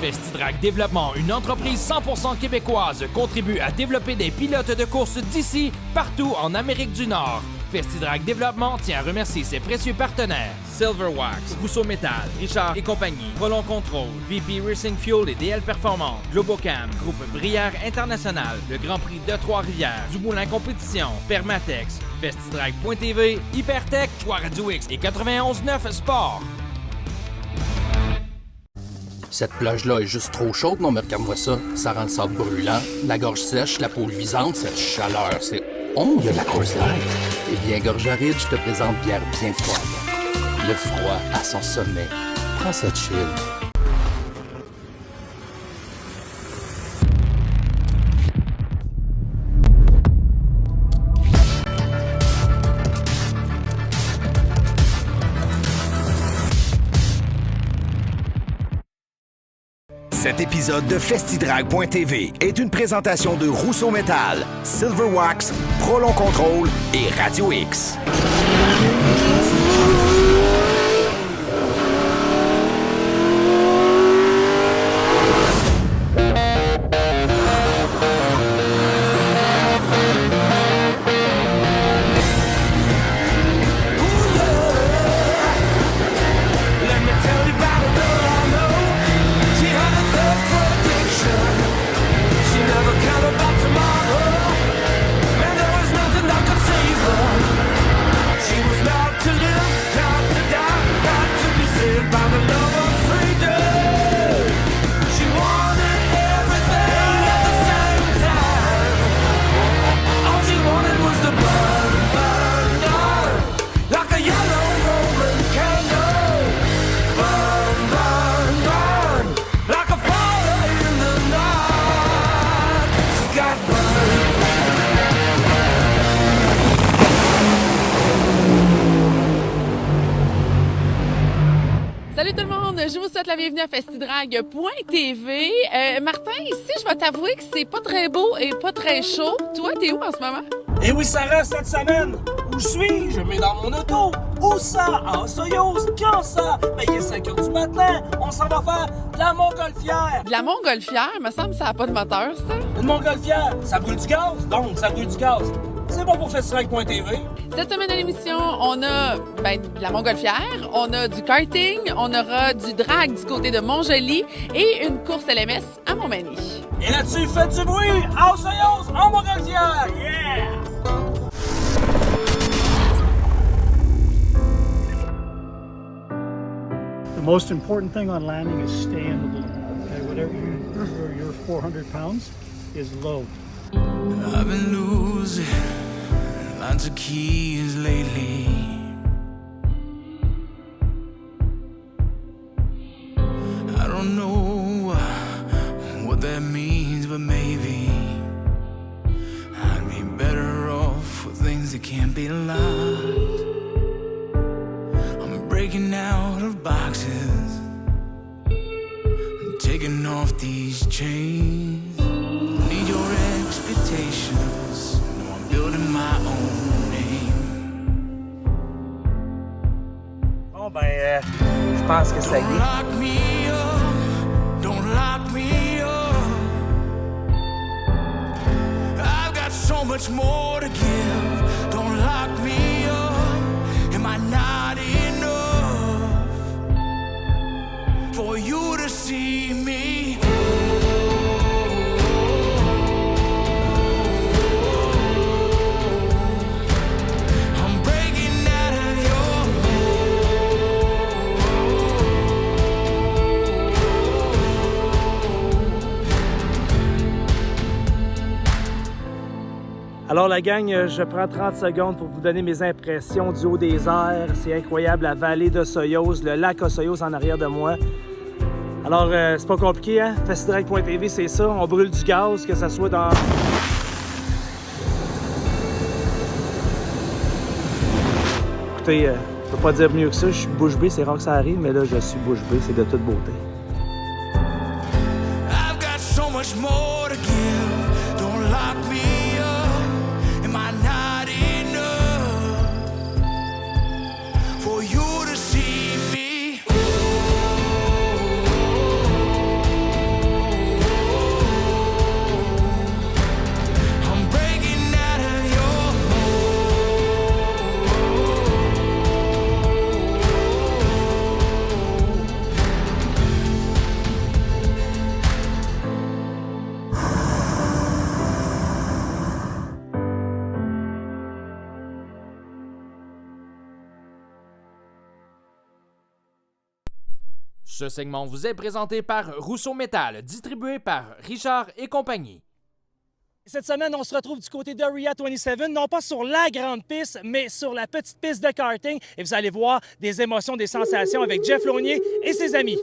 Festidrag Développement, une entreprise 100% québécoise, contribue à développer des pilotes de course d'ici, partout en Amérique du Nord. Festidrag Développement tient à remercier ses précieux partenaires. Silverwax, Rousseau Métal, Richard et compagnie, Prolon Control, VP Racing Fuel et DL Performance, Globocam, Groupe Brière International, le Grand Prix de Trois-Rivières, Dumoulin Compétition, Permatex, Festidrag.tv, Hypertech, Choix Radio X et 91.9 Sport. Cette plage-là est juste trop chaude, non mais regarde-moi ça. Ça rend le sable brûlant, la gorge sèche, la peau luisante, cette chaleur, c'est... Oh, il y a de la Coors Light. Eh bien, Gorge Aride, je te présente bière bien froide. Le froid à son sommet. Prends ça chill. Cet épisode de Festidrag.tv est une présentation de Rousseau Métal, Silverwax, Prolon Control et Radio X. Je vous souhaite la bienvenue à Festidrag.tv. Martin, ici, je vais t'avouer que c'est pas très beau et pas très chaud. Toi, t'es où en ce moment? Eh oui, Sarah, cette semaine, où suis-je? Mais dans mon auto. Où ça? En Soyouz. Quand ça? Ben, il est 5 h du matin. On s'en va faire de la montgolfière. De la montgolfière? Me semble que ça n'a pas de moteur, ça. Une montgolfière, ça brûle du gaz. Donc, ça brûle du gaz. C'est bon pour Festidrag.tv. Cette semaine à l'émission, on a de la montgolfière, on a du karting, on aura du drag du côté de Montjoli et une course LMS à Montmagny. Et là-dessus, faites du bruit! En Soyouz, en montgolfière! Yeah! The most important thing on landing is stay in the balloon. Okay, whatever your 400 pounds is low. I've been losing lots of keys lately. I don't know what that means, but maybe I'd be better off with things that can't be locked. I'm breaking out of boxes, I'm taking off these chains. Need your expectations. No, I'm building my own name. Bon, ben, je pense que ça y est. Don't lock me up. Don't lock me up. I've got so much more to give. Don't lock me up. Am I not enough for you to see me? Alors la gang, je prends 30 secondes pour vous donner mes impressions du haut des airs. C'est incroyable, la vallée de Soyouz, le lac à Soyouz en arrière de moi. Alors, c'est pas compliqué, hein? Festidrag.tv, c'est ça. On brûle du gaz, que ça soit dans... Écoutez, je peux pas dire mieux que ça. Je suis bouche bée, c'est rare que ça arrive, mais là, je suis bouche bée, c'est de toute beauté. I've got so much more to give. Don't lock me up. Am I not enough for you to see me? Ce segment vous est présenté par Rousseau Métal, distribué par Richard et compagnie. Cette semaine, on se retrouve du côté d'Area 27, non pas sur la grande piste, mais sur la petite piste de karting. Et vous allez voir des émotions, des sensations avec Jeff Launier et ses amis.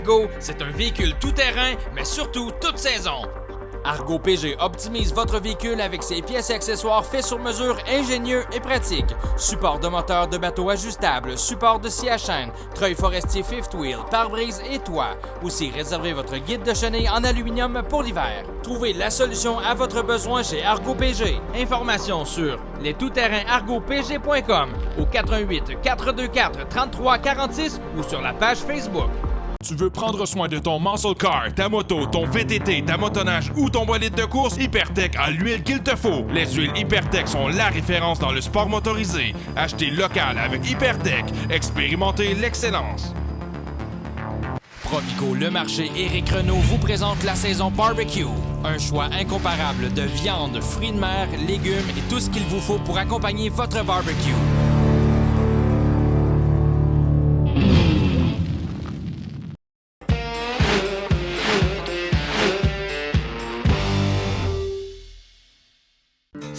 Argo, c'est un véhicule tout-terrain, mais surtout toute saison. Argo PG optimise votre véhicule avec ses pièces et accessoires faits sur mesure ingénieux et pratiques. Support de moteur de bateau ajustable, support de scie à chaîne, treuil forestier fifth wheel, pare-brise et toit. Aussi, réservez votre guide de chenille en aluminium pour l'hiver. Trouvez la solution à votre besoin chez Argo PG. Informations sur lestoutterrainargopg.com au 88 424 33 46 ou sur la page Facebook. Tu veux prendre soin de ton muscle car, ta moto, ton VTT, ta motoneige ou ton bolide de course? Hypertech a l'huile qu'il te faut. Les huiles Hypertech sont la référence dans le sport motorisé. Achetez local avec Hypertech. Expérimentez l'excellence. Provigo Le Marché Éric Renaud vous présente la saison barbecue. Un choix incomparable de viande, fruits de mer, légumes et tout ce qu'il vous faut pour accompagner votre barbecue.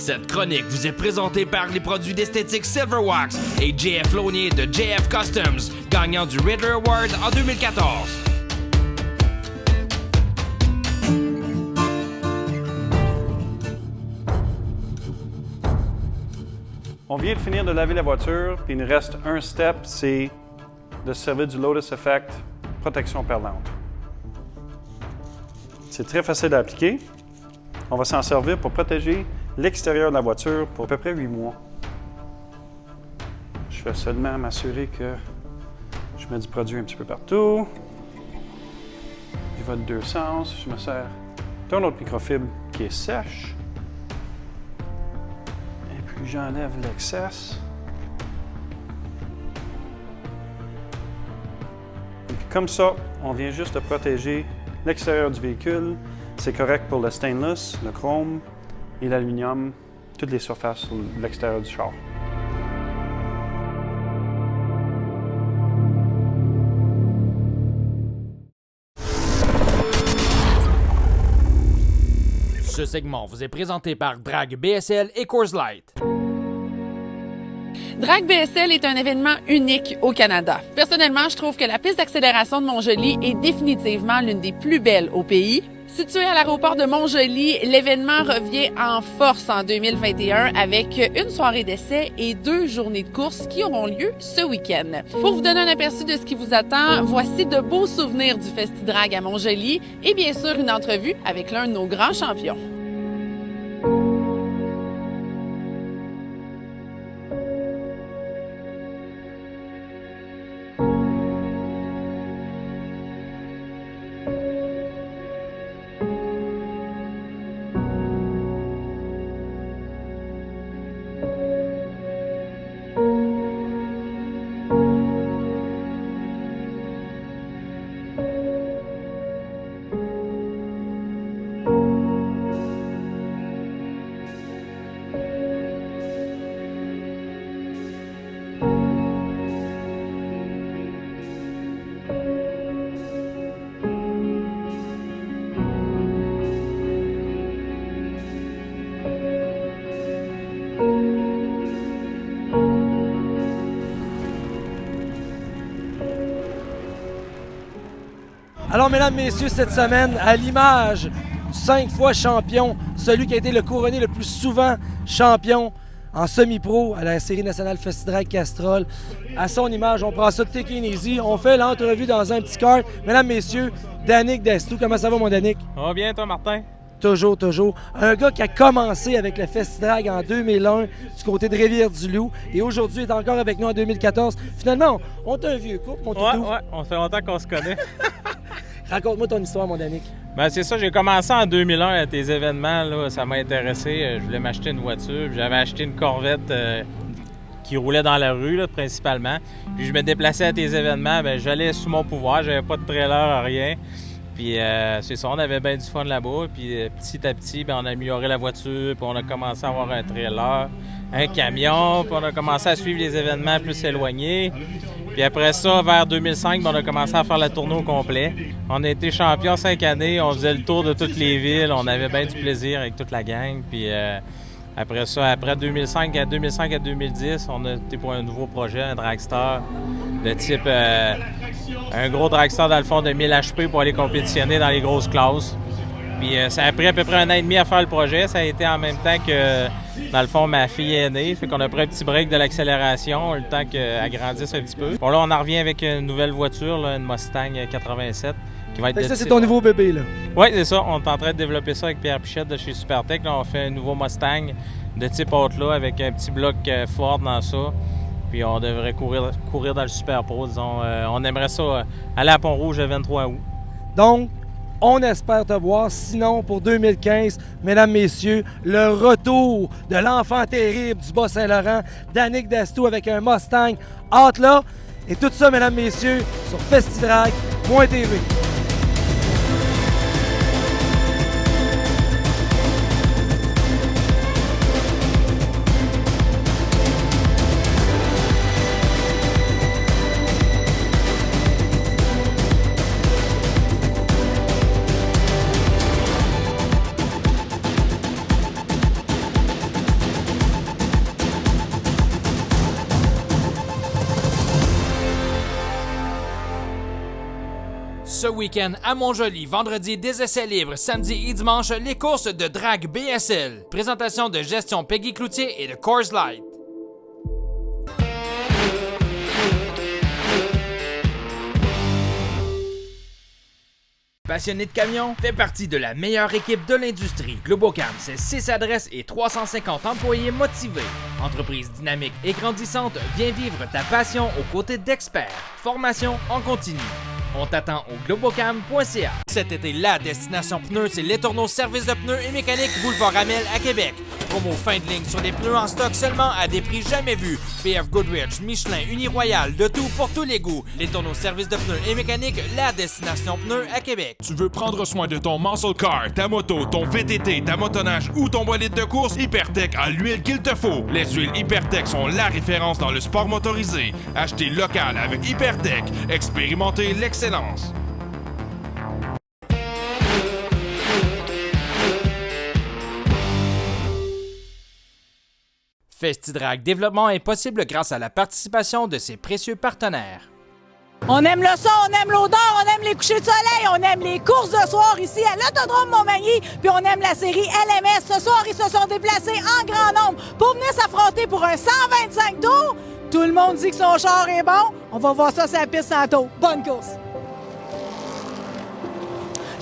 Cette chronique vous est présentée par les produits d'esthétique Silverwax et JF Launier de JF Customs, gagnant du Riddler Award en 2014. On vient de finir de laver la voiture, puis il nous reste un step, c'est de se servir du Lotus Effect protection perlante. C'est très facile à appliquer. On va s'en servir pour protéger l'extérieur de la voiture pour à peu près 8 mois. Je vais seulement m'assurer que je mets du produit un petit peu partout. Il va de deux sens. Je me sers d'un autre microfibre qui est sèche. Et puis j'enlève l'excès. Et puis comme ça, on vient juste de protéger l'extérieur du véhicule. C'est correct pour le stainless, le chrome et l'aluminium, toutes les surfaces sur l'extérieur du char. segment vous est présenté par Drag BSL et Coors Light. Drag BSL est un événement unique au Canada. Personnellement, je trouve que la piste d'accélération de Montjoli est définitivement l'une des plus belles au pays. Situé à l'aéroport de Montjoli, l'événement revient en force en 2021 avec une soirée d'essai et 2 journées de course qui auront lieu ce week-end. Pour vous donner un aperçu de ce qui vous attend, voici de beaux souvenirs du Festi-Drag à Montjoli et bien sûr une entrevue avec l'un de nos grands champions. Alors, mesdames, messieurs, cette semaine, à l'image du 5 fois champion, celui qui a été le couronné le plus souvent champion en semi-pro à la Série nationale Festi-Drag Castrol, à son image, on prend ça de take it easy, on fait l'entrevue dans un petit kart. Mesdames, messieurs, Danick Destou, comment ça va, mon Danick? Ça va bien, toi, Martin? Toujours, toujours. Un gars qui a commencé avec le Festi-Drag en 2001 du côté de Rivière-du-Loup et aujourd'hui est encore avec nous en 2014. Finalement, on est un vieux couple, mon toutou. Ouais, on fait longtemps qu'on se connaît. Raconte-moi ton histoire, mon Danick. Ben c'est ça, j'ai commencé en 2001 à tes événements, là, ça m'a intéressé. Je voulais m'acheter une voiture, j'avais acheté une Corvette qui roulait dans la rue, là, principalement. Puis je me déplaçais à tes événements, ben j'allais sous mon pouvoir, j'avais pas de trailer, rien. Puis c'est ça, on avait bien du fun là-bas. Puis petit à petit, ben, on a amélioré la voiture, puis on a commencé à avoir un trailer, un camion, puis on a commencé à suivre les événements plus éloignés. Puis après ça, vers 2005, ben, on a commencé à faire la tournée au complet. On a été champion 5 années, on faisait le tour de toutes les villes, on avait bien du plaisir avec toute la gang. Puis après ça, après 2005 à 2010, on a été pour un nouveau projet, un dragster de type un gros dragster dans le fond de 1000 HP pour aller compétitionner dans les grosses classes. Puis ça a pris à peu près 1 an et demi à faire le projet. Ça a été en même temps que, dans le fond, ma fille est née. Fait qu'on a pris un petit break de l'accélération, le temps qu'elle grandisse un petit peu. Bon, là, on en revient avec une nouvelle voiture, là, une Mustang 87. Qui va être ça, c'est ton nouveau bébé, là? Oui, c'est ça. On est en train de développer ça avec Pierre Pichette de chez Supertech. Là, on fait un nouveau Mustang de type Outlaw avec un petit bloc Ford dans ça. Puis on devrait courir dans le Super Pro, disons. On aimerait ça aller à Pont-Rouge le 23 août. Donc, on espère te voir. Sinon, pour 2015, mesdames, messieurs, le retour de l'enfant terrible du Bas-Saint-Laurent, Danick Destou avec un Mustang. Hâte là. Et tout ça, mesdames, messieurs, sur festidrag.tv. Ce week-end à Montjoli, vendredi des essais libres, samedi et dimanche, les courses de Drag BSL. Présentation de Gestion Peggy Cloutier et de Coors Light. Passionné de camions? Fais partie de la meilleure équipe de l'industrie. Globocam, c'est 6 adresses et 350 employés motivés. Entreprise dynamique et grandissante, viens vivre ta passion aux côtés d'experts. Formation en continu. On t'attend au globocam.ca. Cet été, la destination pneus, c'est Les Tourneaux Service de pneus et mécanique Boulevard Amel à Québec. Promo fin de ligne sur des pneus en stock seulement à des prix jamais vus. PF Goodrich, Michelin, Uniroyal, de tout pour tous les goûts. Les Tourneaux Service de pneus et mécanique, la destination pneus à Québec. Tu veux prendre soin de ton muscle car, ta moto, ton VTT, ta motoneige ou ton bolide de course? Hypertech a l'huile qu'il te faut. Les huiles Hypertech sont la référence dans le sport motorisé. Achetez local avec Hypertech. Expérimentez l'excellence. FestiDrag Développement est possible grâce à la participation de ses précieux partenaires. On aime le son, on aime l'odeur, on aime les couchers de soleil, on aime les courses de soir ici à l'Autodrome Montmagny, puis on aime la série LMS. Ce soir, ils se sont déplacés en grand nombre pour venir s'affronter pour un 125 tours. Tout le monde dit que son char est bon. On va voir ça sur la piste tantôt. Bonne course!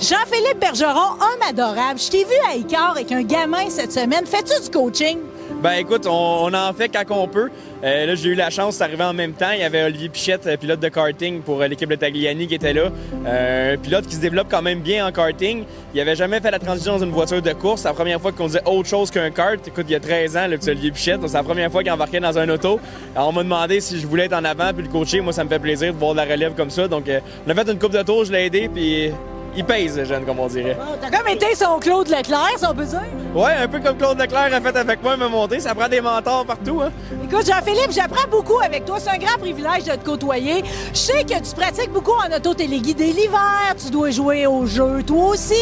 Jean-Philippe Bergeron, homme adorable. Je t'ai vu à Icar avec un gamin cette semaine. Fais-tu du coaching? Ben écoute, on en fait quand on peut. Là, j'ai eu la chance d'arriver en même temps. Il y avait Olivier Pichette, pilote de karting pour l'équipe de Tagliani qui était là. Un pilote qui se développe quand même bien en karting. Il avait jamais fait la transition dans une voiture de course. C'est la première fois qu'on disait autre chose qu'un kart. Écoute, il y a 13 ans, le petit Olivier Pichette. C'est la première fois qu'il embarquait dans un auto. Alors, on m'a demandé si je voulais être en avant puis le coacher. Moi, ça me fait plaisir de voir de la relève comme ça. Donc, on a fait une coupe de tours, je l'ai aidé puis... Il pèse, jeune, comme on dirait. Oh, t'as comme été son Claude Leclerc, si on peut dire. Ouais, un peu comme Claude Leclerc a fait avec moi, me monter. Ça prend des mentors partout, hein. Écoute, Jean-Philippe, j'apprends beaucoup avec toi. C'est un grand privilège de te côtoyer. Je sais que tu pratiques beaucoup en auto-téléguidé l'hiver. Tu dois jouer au jeu, toi aussi.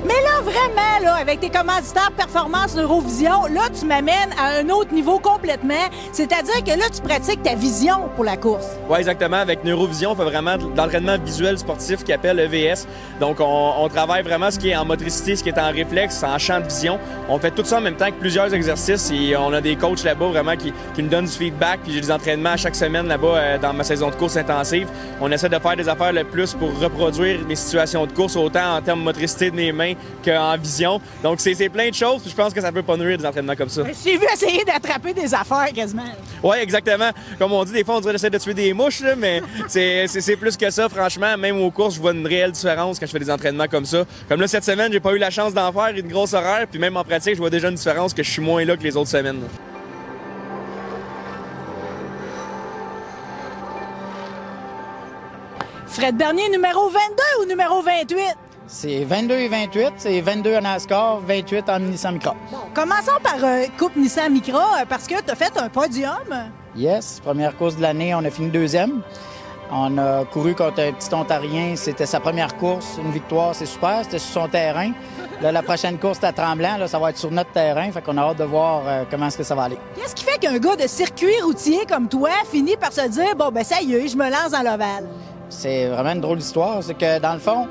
Mais là, vraiment, là, avec tes commanditaires Performance Neurovision, là, tu m'amènes à un autre niveau complètement. C'est-à-dire que là, tu pratiques ta vision pour la course. Ouais, exactement. Avec Neurovision, on fait vraiment de l'entraînement visuel sportif qui appelle EVS. Donc, on travaille vraiment ce qui est en motricité, ce qui est en réflexe, en champ de vision. On fait tout ça en même temps que plusieurs exercices et on a des coachs là-bas vraiment qui nous donnent du feedback. Puis j'ai des entraînements chaque semaine là-bas dans ma saison de course intensive. On essaie de faire des affaires le plus pour reproduire les situations de course, autant en termes de motricité de mes mains qu'en vision. Donc c'est plein de choses. Puis je pense que ça peut pas nuire des entraînements comme ça. J'ai vu essayer d'attraper des affaires quasiment. Oui, exactement. Comme on dit, des fois on dirait d'essayer de tuer des mouches, là, mais c'est plus que ça. Franchement, même aux courses, je vois une réelle différence quand je fais des entraînements comme ça. Comme là, cette semaine, j'ai pas eu la chance d'en faire une grosse horaire, puis même en pratique, je vois déjà une différence que je suis moins là que les autres semaines. Fred Bernier, numéro 22 ou numéro 28? C'est 22 et 28. C'est 22 en NASCAR, 28 en Nissan Micra. Bon, commençons par Coupe Nissan Micra, parce que tu as fait un podium. Yes, première course de l'année, on a fini deuxième. On a couru contre un petit Ontarien. C'était sa première course, une victoire, c'est super. C'était sur son terrain. Là, la prochaine course, c'est à Tremblant. Là, ça va être sur notre terrain. Fait qu'on a hâte de voir comment est-ce que ça va aller. Qu'est-ce qui fait qu'un gars de circuit routier comme toi finit par se dire « Bon, ben ça y est, je me lance dans l'ovale ». C'est vraiment une drôle d'histoire. C'est que, dans le fond,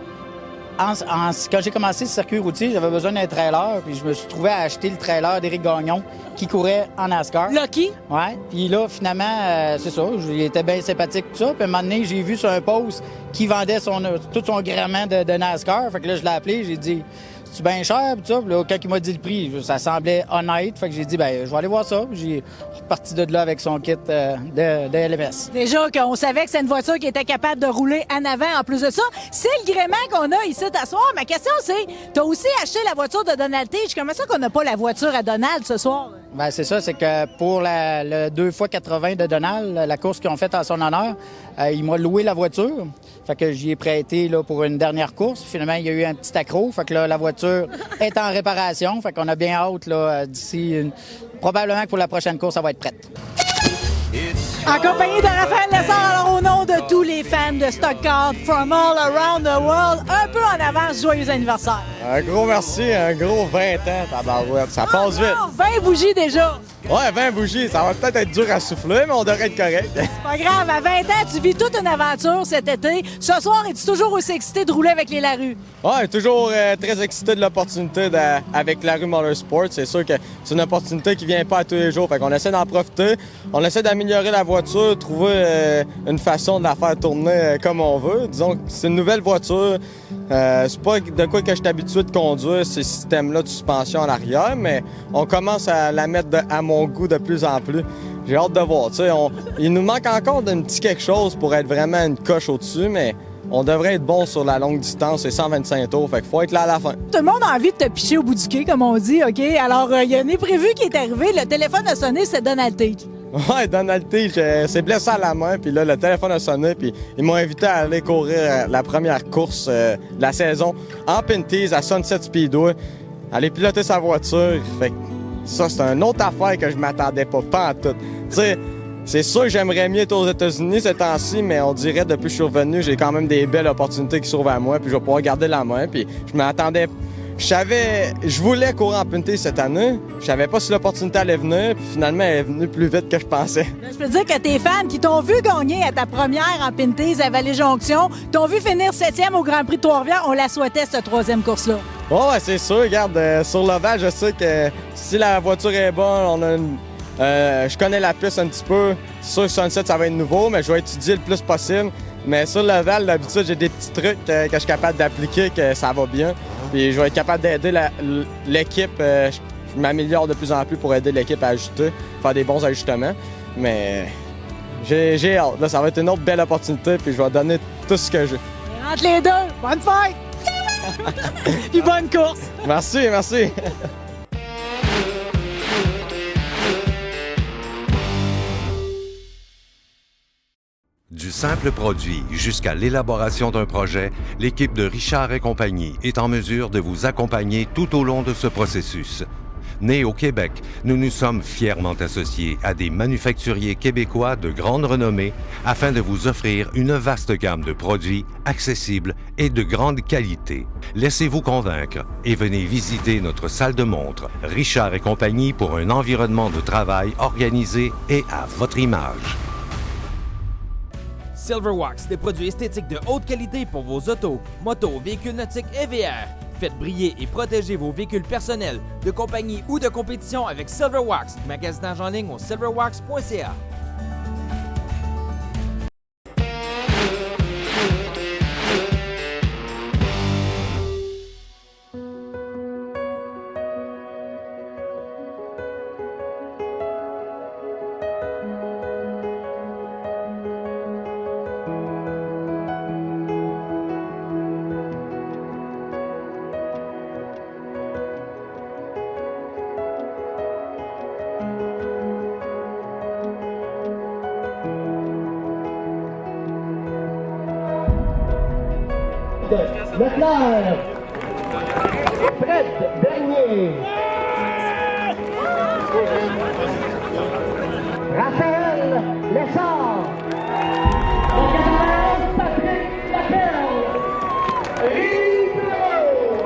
quand j'ai commencé le circuit routier, j'avais besoin d'un trailer. Puis je me suis trouvé à acheter le trailer d'Éric Gagnon qui courait en NASCAR. Lucky? Ouais. Puis là, finalement, c'est ça. Il était bien sympathique, tout ça. Puis à un moment donné, j'ai vu sur un post qui vendait tout son gréement de NASCAR. Fait que là, je l'ai appelé. J'ai dit, c'est bien cher, pis ça. Puis là, quand il m'a dit le prix, ça semblait honnête. Fait que j'ai dit, ben, je vais aller voir ça. Puis j'ai reparti de là avec son kit de LMS. Déjà qu'on savait que c'est une voiture qui était capable de rouler en avant. En plus de ça, c'est le gréement qu'on a ici à soir. Ma question, c'est, t'as aussi acheté la voiture de Donald Tage. Comment ça qu'on n'a pas la voiture à Donald ce soir? Ben, c'est ça. C'est que pour le 2x80 de Donald, la course qu'ils ont faite en son honneur, il m'a loué la voiture. Fait que j'y ai prêté là, pour une dernière course. Finalement, il y a eu un petit accro. Fait que là, la voiture est en réparation. Fait qu'on a bien hâte là, d'ici. Probablement que pour la prochaine course, ça va être prête. En compagnie de Raphaël Lessard, alors au nom de tous les fans de Stock Car from all around the world, un peu en avance, joyeux anniversaire. Un gros merci, un gros 20 ans, tabarouette. Ça passe vite. 20 bougies déjà. Ouais, 20 bougies. Ça va peut-être être dur à souffler, mais on devrait être correct. C'est pas grave. À 20 ans, tu vis toute une aventure cet été. Ce soir, es-tu toujours aussi excité de rouler avec les Larue? Ouais, toujours très excité de l'opportunité avec Larue Motorsport. C'est sûr que c'est une opportunité qui vient pas à tous les jours. Fait qu'on essaie d'en profiter. On essaie d'améliorer la voiture, trouver une façon de la faire tourner comme on veut. Disons que c'est une nouvelle voiture. C'est pas de quoi que je suis habitué de conduire, ces systèmes-là de suspension en arrière, mais on commence à la mettre à mon goût de plus en plus. J'ai hâte de voir. Il nous manque encore d'un petit quelque chose pour être vraiment une coche au-dessus, mais on devrait être bon sur la longue distance, c'est 125 tours, fait qu'il faut être là à la fin. Tout le monde a envie de te picher au bout du quai, comme on dit, OK? Alors, il y a un imprévu qui est arrivé. Le téléphone a sonné, c'est Donald Tage. Ouais, Donald Tage s'est blessé à la main, puis là, le téléphone a sonné, puis ils m'ont invité à aller courir la première course de la saison en Pinties à Sunset Speedway, aller piloter sa voiture. Fait que ça, c'est une autre affaire que je m'attendais pas en tout. Tu sais, c'est sûr que j'aimerais mieux être aux États-Unis ces temps-ci, mais on dirait depuis que je suis revenu, j'ai quand même des belles opportunités qui s'ouvrent à moi, puis je vais pouvoir garder la main, puis je m'attendais Je voulais courir en Pinty cette année. Je savais pas si l'opportunité allait venir, puis finalement, elle est venue plus vite que je pensais. Je peux dire que tes fans qui t'ont vu gagner à ta première en Pinty à Vallée-Jonction, t'ont vu finir 7e au Grand Prix de Trois-Rivières, on la souhaitait, cette 3e course-là. Ouais, c'est sûr. Regarde, sur l'ovale, je sais que si la voiture est bonne, je connais la piste un petit peu. C'est sûr que Sunset, ça va être nouveau, mais je vais étudier le plus possible. Mais sur l'ovale, d'habitude, j'ai des petits trucs que je suis capable d'appliquer, que ça va bien. Puis je vais être capable d'aider l'équipe. Je m'améliore de plus en plus pour aider l'équipe à ajuster, faire des bons ajustements. Mais j'ai hâte. Là, ça va être une autre belle opportunité, puis je vais donner tout ce que j'ai. Entre les deux, bonne fête! Puis bonne course! Merci, merci! Du simple produit jusqu'à l'élaboration d'un projet, l'équipe de Richard et compagnie est en mesure de vous accompagner tout au long de ce processus. Nés au Québec, nous nous sommes fièrement associés à des manufacturiers québécois de grande renommée afin de vous offrir une vaste gamme de produits accessibles et de grande qualité. Laissez-vous convaincre et venez visiter notre salle de montre Richard et compagnie pour un environnement de travail organisé et à votre image. Silverwax, des produits esthétiques de haute qualité pour vos autos, motos, véhicules nautiques et VR. Faites briller et protéger vos véhicules personnels, de compagnie ou de compétition avec Silverwax. Magasinage en ligne au silverwax.ca. Leclerc, Fred Bernier, Raphaël Lessard, le Canadien Patrick Laperle, Rémi Perrault,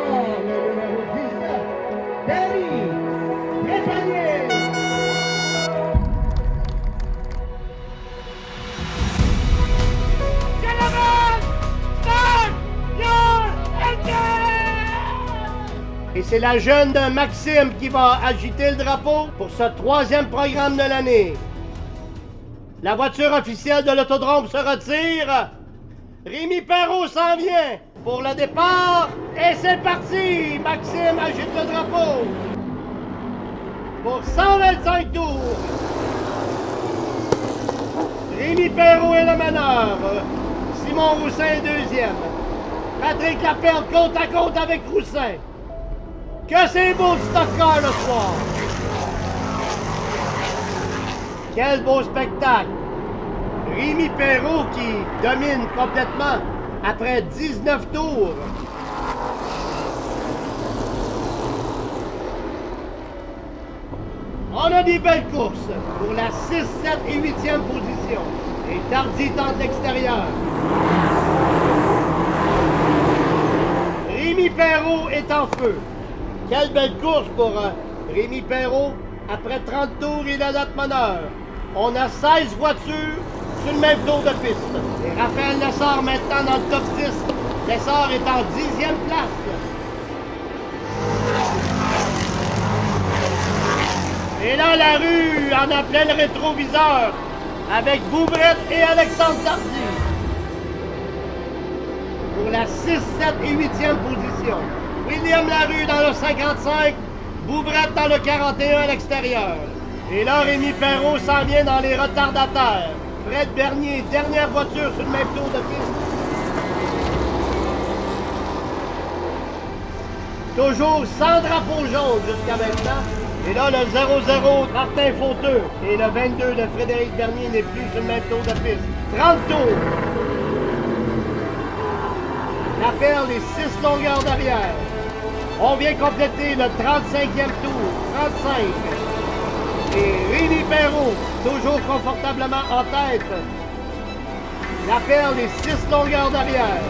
le numéro 19, Danny Brétanier. Et c'est la jeune de Maxime qui va agiter le drapeau pour ce 3e programme de l'année. La voiture officielle de l'autodrome se retire. Rémi Perrault s'en vient pour le départ. Et c'est parti! Maxime agite le drapeau pour 125 tours. Rémi Perrault est le meneur. Simon Roussin est 2e. Patrick Laperle côte à côte avec Roussin. Que c'est beau le stock car le soir! Quel beau spectacle! Rémi Perrault qui domine complètement après 19 tours. On a des belles courses pour la 6, 7 et 8e position. Et Tardy tente l'extérieur. Rémi Perrault est en feu. Quelle belle course pour Rémi Perrault. Après 30 tours, il a notre meneur. On a 16 voitures sur le même tour de piste. Et Raphaël Lessard maintenant dans le top 10. Lessard est en 10e place. Et là, la rue en a plein le rétroviseur avec Boubrette et Alexandre Tardy. Pour la 6, 7 et 8e position. William Larue dans le 55, Bouvrette dans le 41 à l'extérieur. Et là, Rémi Perrault s'en vient dans les retardataires. Fred Bernier, dernière voiture sur le même tour de piste. Toujours sans drapeau jaune jusqu'à maintenant. Et là, le 0-0, Martin Fauteux. Et le 22 de Frédéric Bernier n'est plus sur le même tour de piste. 30 tours. Laperle les 6 longueurs d'arrière. On vient compléter le 35e tour, 35. Et Rémi Perrault, toujours confortablement en tête. Laperle les 6 longueurs d'arrière.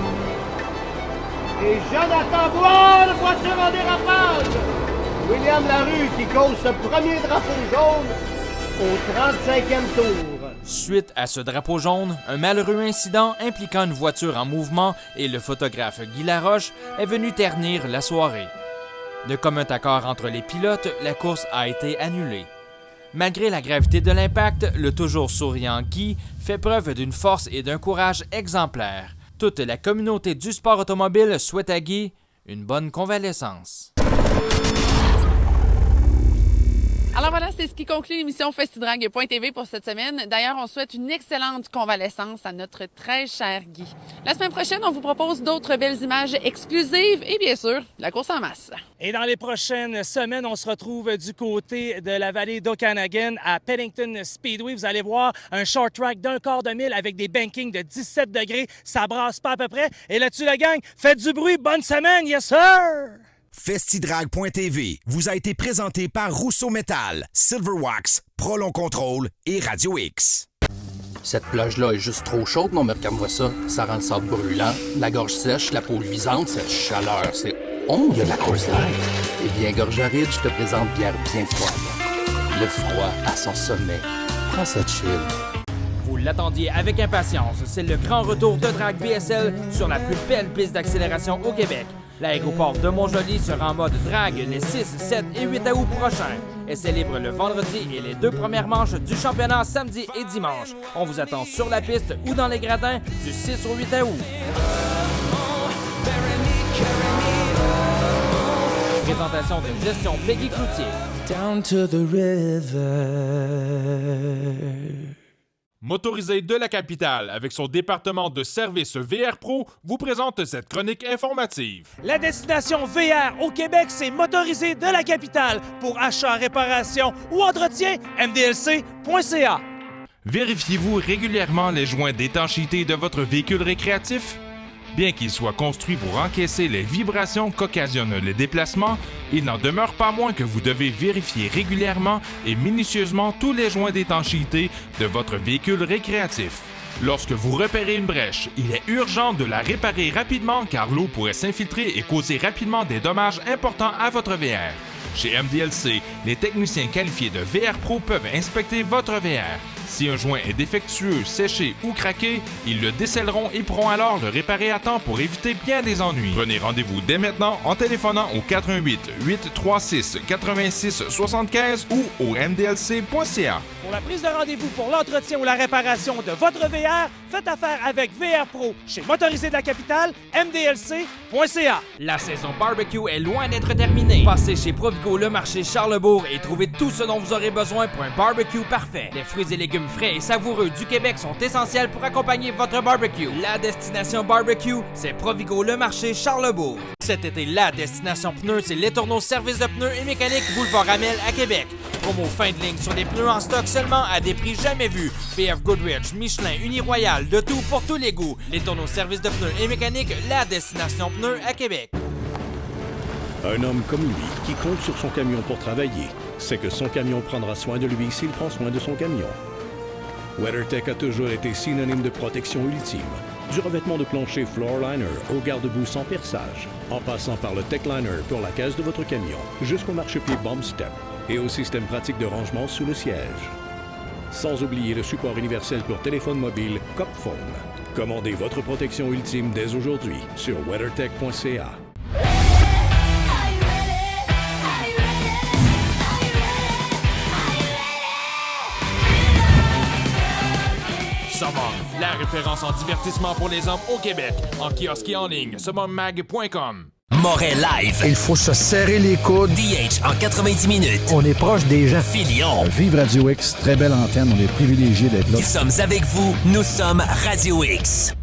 Et Jonathan Boire, voiture en dérapage. William Larue qui cause ce premier drapeau jaune au 35e tour. Suite à ce drapeau jaune, un malheureux incident impliquant une voiture en mouvement et le photographe Guy Laroche est venu ternir la soirée. De commun accord entre les pilotes, la course a été annulée. Malgré la gravité de l'impact, le toujours souriant Guy fait preuve d'une force et d'un courage exemplaires. Toute la communauté du sport automobile souhaite à Guy une bonne convalescence. Alors voilà, c'est ce qui conclut l'émission Festidrag.tv pour cette semaine. D'ailleurs, on souhaite une excellente convalescence à notre très cher Guy. La semaine prochaine, on vous propose d'autres belles images exclusives et bien sûr, la course en masse. Et dans les prochaines semaines, on se retrouve du côté de la vallée d'Okanagan à Pennington Speedway. Vous allez voir un short track d'un quart de mille avec des bankings de 17 degrés. Ça brasse pas à peu près. Et là-dessus, la gang, faites du bruit. Bonne semaine, yes sir! Festidrag.tv vous a été présenté par Rousseau Métal, Silverwax, Prolon Control et Radio X. Cette plage-là est juste trop chaude, non, mais regarde-moi ça. Ça rend le sable brûlant, la gorge sèche, la peau luisante, cette chaleur, c'est... Oh, il y a de la Coors Light. Eh bien, gorge aride, je te présente bière bien froide. Le froid à son sommet. Prends ça chill. Vous l'attendiez avec impatience, c'est le grand retour de Drag BSL sur la plus belle piste d'accélération au Québec. L'aéroport de Montjoly sera en mode drag les 6, 7 et 8 août prochains. Elle célèbre le vendredi et les 2 premières manches du championnat samedi et dimanche. On vous attend sur la piste ou dans les gradins du 6 au 8 août. Présentation de Gestion Peggy Cloutier. Down to the river. Motorisé de la capitale, avec son département de service VR Pro, vous présente cette chronique informative. La destination VR au Québec, c'est Motorisé de la capitale. Pour achat, réparation ou entretien, mdlc.ca. Vérifiez-vous régulièrement les joints d'étanchéité de votre véhicule récréatif? Bien qu'il soit construit pour encaisser les vibrations qu'occasionnent les déplacements, il n'en demeure pas moins que vous devez vérifier régulièrement et minutieusement tous les joints d'étanchéité de votre véhicule récréatif. Lorsque vous repérez une brèche, il est urgent de la réparer rapidement car l'eau pourrait s'infiltrer et causer rapidement des dommages importants à votre VR. Chez MDLC, les techniciens qualifiés de VR Pro peuvent inspecter votre VR. Si un joint est défectueux, séché ou craqué, ils le décelleront et pourront alors le réparer à temps pour éviter bien des ennuis. Prenez rendez-vous dès maintenant en téléphonant au 88 836 86 75 ou au mdlc.ca. Pour la prise de rendez-vous pour l'entretien ou la réparation de votre VR, faites affaire avec VR Pro chez Motorisé de la capitale, mdlc.ca. La saison barbecue est loin d'être terminée. Passez chez Provigo le marché Charlebourg et trouvez tout ce dont vous aurez besoin pour un barbecue parfait. Les fruits et légumes frais et savoureux du Québec sont essentiels pour accompagner votre barbecue. La destination barbecue, c'est Provigo le marché Charlebourg. Cet été, la destination pneus, c'est Les Tourneaux Service de pneus et mécanique Boulevard Amel à Québec. Promo fin de ligne sur des pneus en stock seulement à des prix jamais vus. BF Goodrich, Michelin, Uniroyal, de tout pour tous les goûts. Les Tourneaux Service de pneus et mécanique, la destination pneus à Québec. Un homme comme lui, qui compte sur son camion pour travailler, sait que son camion prendra soin de lui s'il prend soin de son camion. WeatherTech a toujours été synonyme de protection ultime. Du revêtement de plancher Floorliner au garde-boue sans perçage, en passant par le Techliner pour la caisse de votre camion, jusqu'au marchepied Bomb Step et au système pratique de rangement sous le siège. Sans oublier le support universel pour téléphone mobile CopPhone. Commandez votre protection ultime dès aujourd'hui sur weathertech.ca. Summum, la référence en divertissement pour les hommes au Québec, en kiosque et en ligne, summummag.com. Morel Live. Il faut se serrer les coudes. DH en 90 minutes. On est proche des gens. Filion. Vive Radio X, très belle antenne, on est privilégiés d'être là. Nous sommes avec vous, nous sommes Radio X.